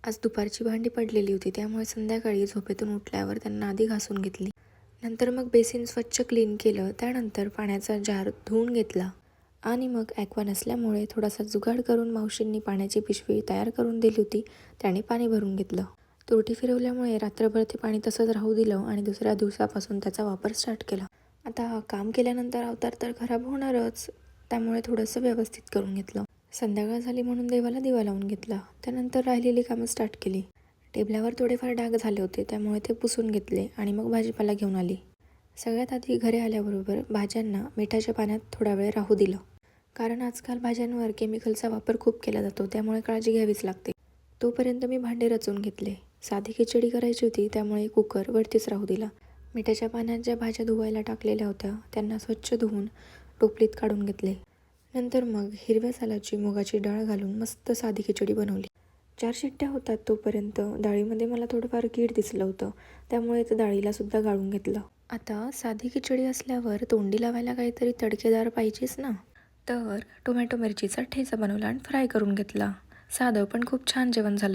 आज दुपारची भांडी पडलेली होती, त्यामुळे संध्याकाळी झोपेतून उठल्यावर त्यांना आधी घासून घेतली. नंतर मग बेसिन स्वच्छ क्लीन केलं. त्यानंतर पाण्याचा जार धुवून घेतला आणि मग ॲक्वा नसल्यामुळे थोडासा जुगाड करून मावशींनी पाण्याची पिशवी तयार करून दिली होती, त्याने पाणी भरून घेतलं. तुरटी फिरवल्यामुळे रात्रभर ते पाणी तसंच राहू दिलं आणि दुसऱ्या दिवसापासून त्याचा वापर स्टार्ट केला. आता काम केल्यानंतर अवतार तर खराब होणारच, त्यामुळे थोडंसं व्यवस्थित करून घेतलं. संध्याकाळ झाली म्हणून देवाला दिवा लावून घेतला. त्यानंतर राहिलेली कामं स्टार्ट केली. टेबलावर थोडेफार डाग झाले होते, त्यामुळे ते पुसून घेतले आणि मग भाजीपाला घेऊन आली. सगळ्यात आधी घरी आल्याबरोबर भाज्यांना मिठाच्या पाण्यात थोडा वेळ राहू दिलं, कारण आजकाल भाज्यांवर केमिकलचा वापर खूप केला जातो, त्यामुळे काळजी घ्यावीच लागते. तोपर्यंत मी भांडे रचून घेतले. साधी खिचडी करायची होती, त्यामुळे कुकर वरतीच राहू दिला. मिठाच्या पाण्यात ज्या भाज्या धुवायला टाकलेल्या होत्या त्यांना स्वच्छ धुवून टोपलीत काढून घेतले. नंतर मग हिरव्या सालाची मुगाची डाळ घालून मस्त साधी खिचडी बनवली. 4 शिट्ट्या होतात तोपर्यंत डाळीमध्ये मला थोडंफार कीड दिसलं होतं, त्यामुळे त्या डाळीला सुद्धा गाळून घेतलं. आता साधी खिचडी असल्यावर तोंडी लावायला काहीतरी तडकेदार पाहिजेच ना, तर टोमॅटो मिरचीचा ठेचा बनवला आणि फ्राय करून घेतला. साधं पण खूप छान जेवण झालं.